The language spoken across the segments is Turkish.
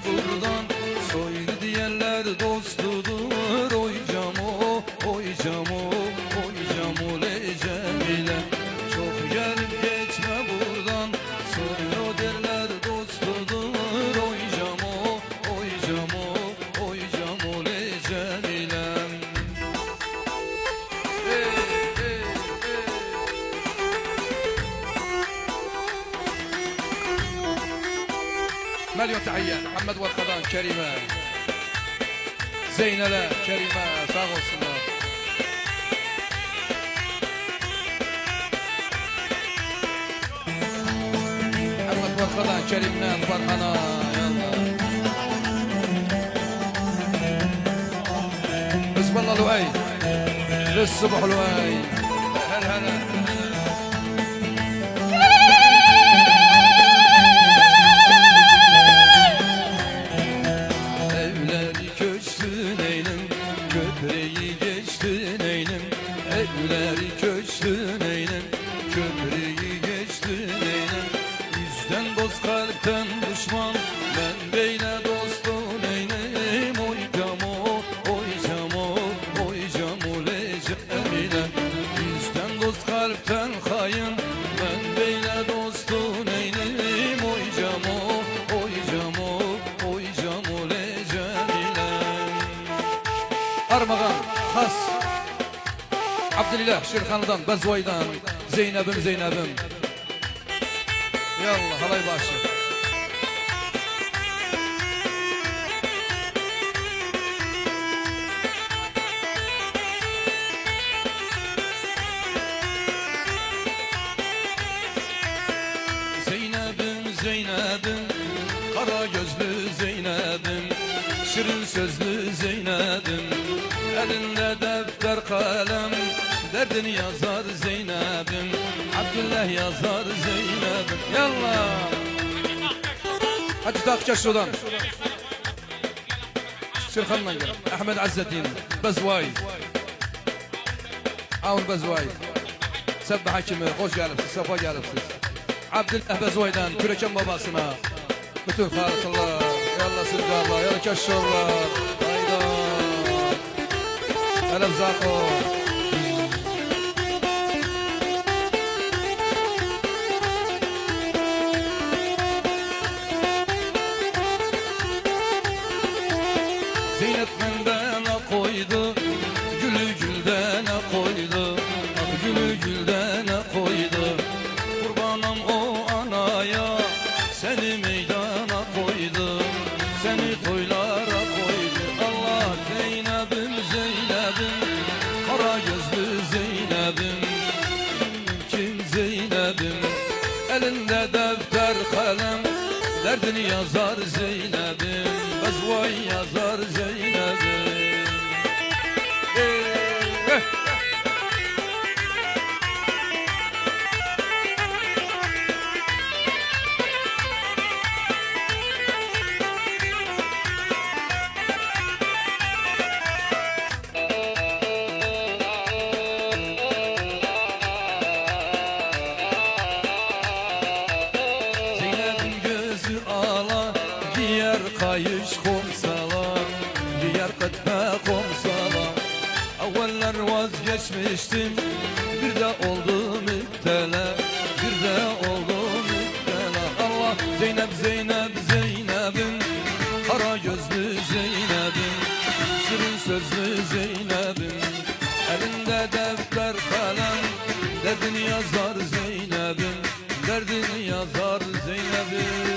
buradan. Soylu diyenler dostudur. Oy camo, oy camo, oy camo le Cemile. Çok gelip geçme buradan. Soylu derler dostudur. Oy camo, oy camo, oy camo le Cemile. مليون تحية محمد والخضان كريمة زينلة كريمة sağ olsunlar. محمد والخضان كريمنا فرحنا يلا بسم الله لؤي للصبح لؤي هلا هلا köprüyü geçtin eylem, evleri köçtün eylem, köprüyü geçtin eylem. Yüzden dost kalpten düşman, ben beyle dostun eylem. Oy camo, oy camo, oy camo le Cemile. Yüzden dost kalpten hain, ben beyle dostun eylem. Oy camo, oy camo, oy camo le Cemile. Armağan has Abdülillah Şirxanlı'dan, Bezvay'dan Zeynep'im Zeynep'im. Yallah halay başı. Zeynep'im Zeynep'im, kara gözlü Zeynep'im, şirin sözlü Zeynep'im. Elinde defter kalem, derdini yazar Zeynep'im. Abdullah yazar Zeynep'im. Yallah. Hadi takça şuradan. Şirxan'la gel. Ahmet Azzettin, Bezvay. Avul Bezvay. Sebbah Hakimi, hoş gelipsiz, sefa gelipsiz. Abdullah Bezvay'dan, Küreken babasına. Bütün halıklar, yallah sırgarlar, yallah keşşorlar. Hayda. Elem Zako. Zeynep mendene koydu, gülü güldene koydu, gülü güldene koydu. Kurbanım o anaya, seni meydana koydu, seni toylara koydu. Allah Zeynep'im Zeynep'im, kara gözlü Zeynep'im, kim Zeynep'im. Elinde defter kalem, derdini yazar Zeynep'im. Bezvay yazar Zeynep'im. Kayış komsalar, diğer kıtme komsalar. Evveller vazgeçmiştim, bir de oldu müptela, bir de oldu müptela. Allah Zeynep Zeynep Zeynep'im, kara gözlü Zeynep'im, şirin sözlü Zeynep'im. Elinde defter kalem, derdini yazar Zeynep'im, derdini yazar Zeynep'im.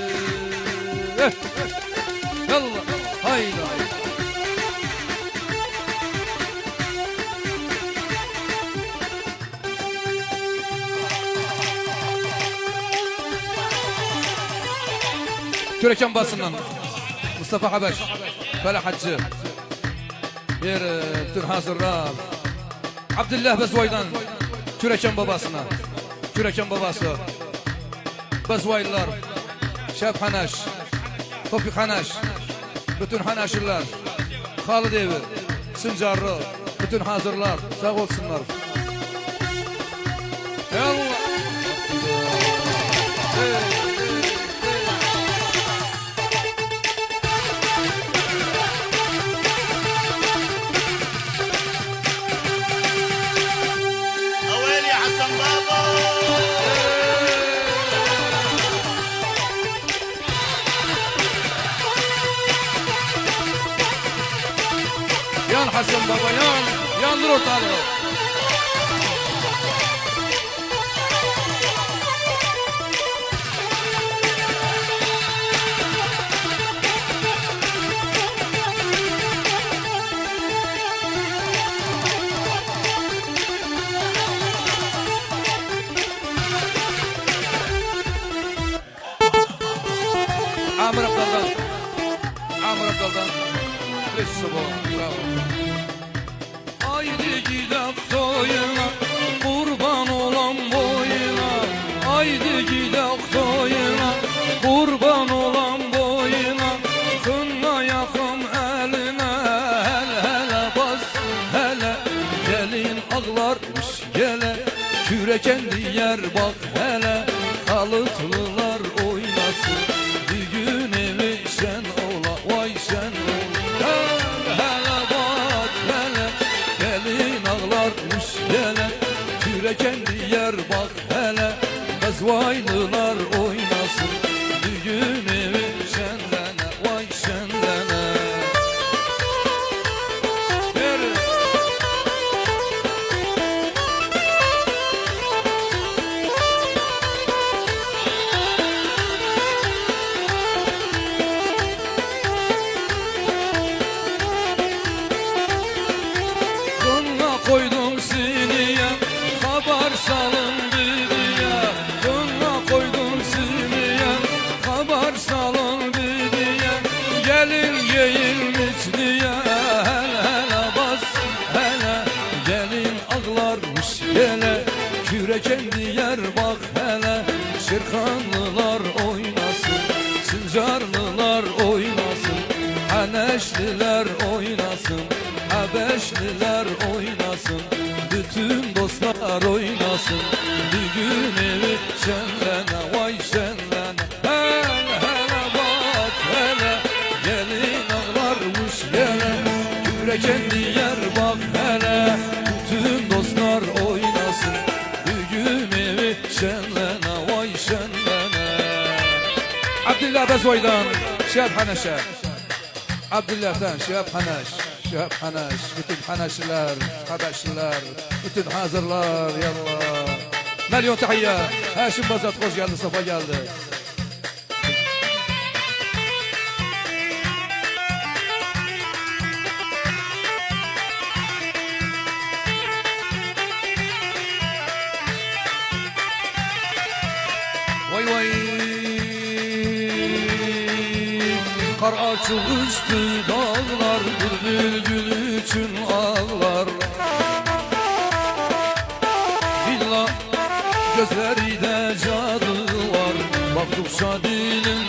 Yallah haydi haydi. Küreken basından Mustafa Habeş, Felah Hacı, bir bütün hazırlar. Abdullah Bezvay'dan Küreken babasına, Küreken babası, Bezvaylılar, Şef Hanaş, Topik Hanaş, bütün Hanaşırlar, Halid evi, Sincarlı, bütün hazırlar, sağ olsunlar. Yallah. Hasan baba yandır ortalığı. Amir Abdal'dan Resul bravo. Haydi gidip soyuna kurban olan boyuna. Haydi gidip soyuna kurban olan boyuna. Kınla yakın eline hele hele bas hele. Gelin ağlarmış gele küreken diyer bak hele. Kalıtlılar oynasın bir gün evi sen ola vay sen ola. Hele bak hele gelin ağlarmış gele küreken diyer bak hele. Kızvaylılar oynasın bir gün evi sendene vay sendene. Koydum siniye haber salın diye. Dönme koydum siniye haber salın diye. Gelin yeğilmiş diye hele hele bas hele. Gelin ağlarmış gele küreken diyer bak hele. Şirkanlılar oynasın Sincarlılar oynasın. Haneşliler oynasın Habeşliler oynasın. Bütün dostlar oynasın bir gün evi şenlene vay şenlene. Hele hele bak hele gelin ağlarmış gele küreken diyer bak hele. Bütün dostlar oynasın bir gün evi şenlene vay şenlene. Abdullah Bezoy'dan Şehab Haneş'e. Abdullah'dan Şehab Haneş. Şehab Haneş, bütün Haneşliler, Habeşliler, bütün hazırlar yallah. Milyon tahiyye. Haşim Bazat hoş geldi, safa geldi. Vay vay. Kar açık üstü dağlar bir bülbül için ağlar. Villa gözleri de cadı var baktıkça dilim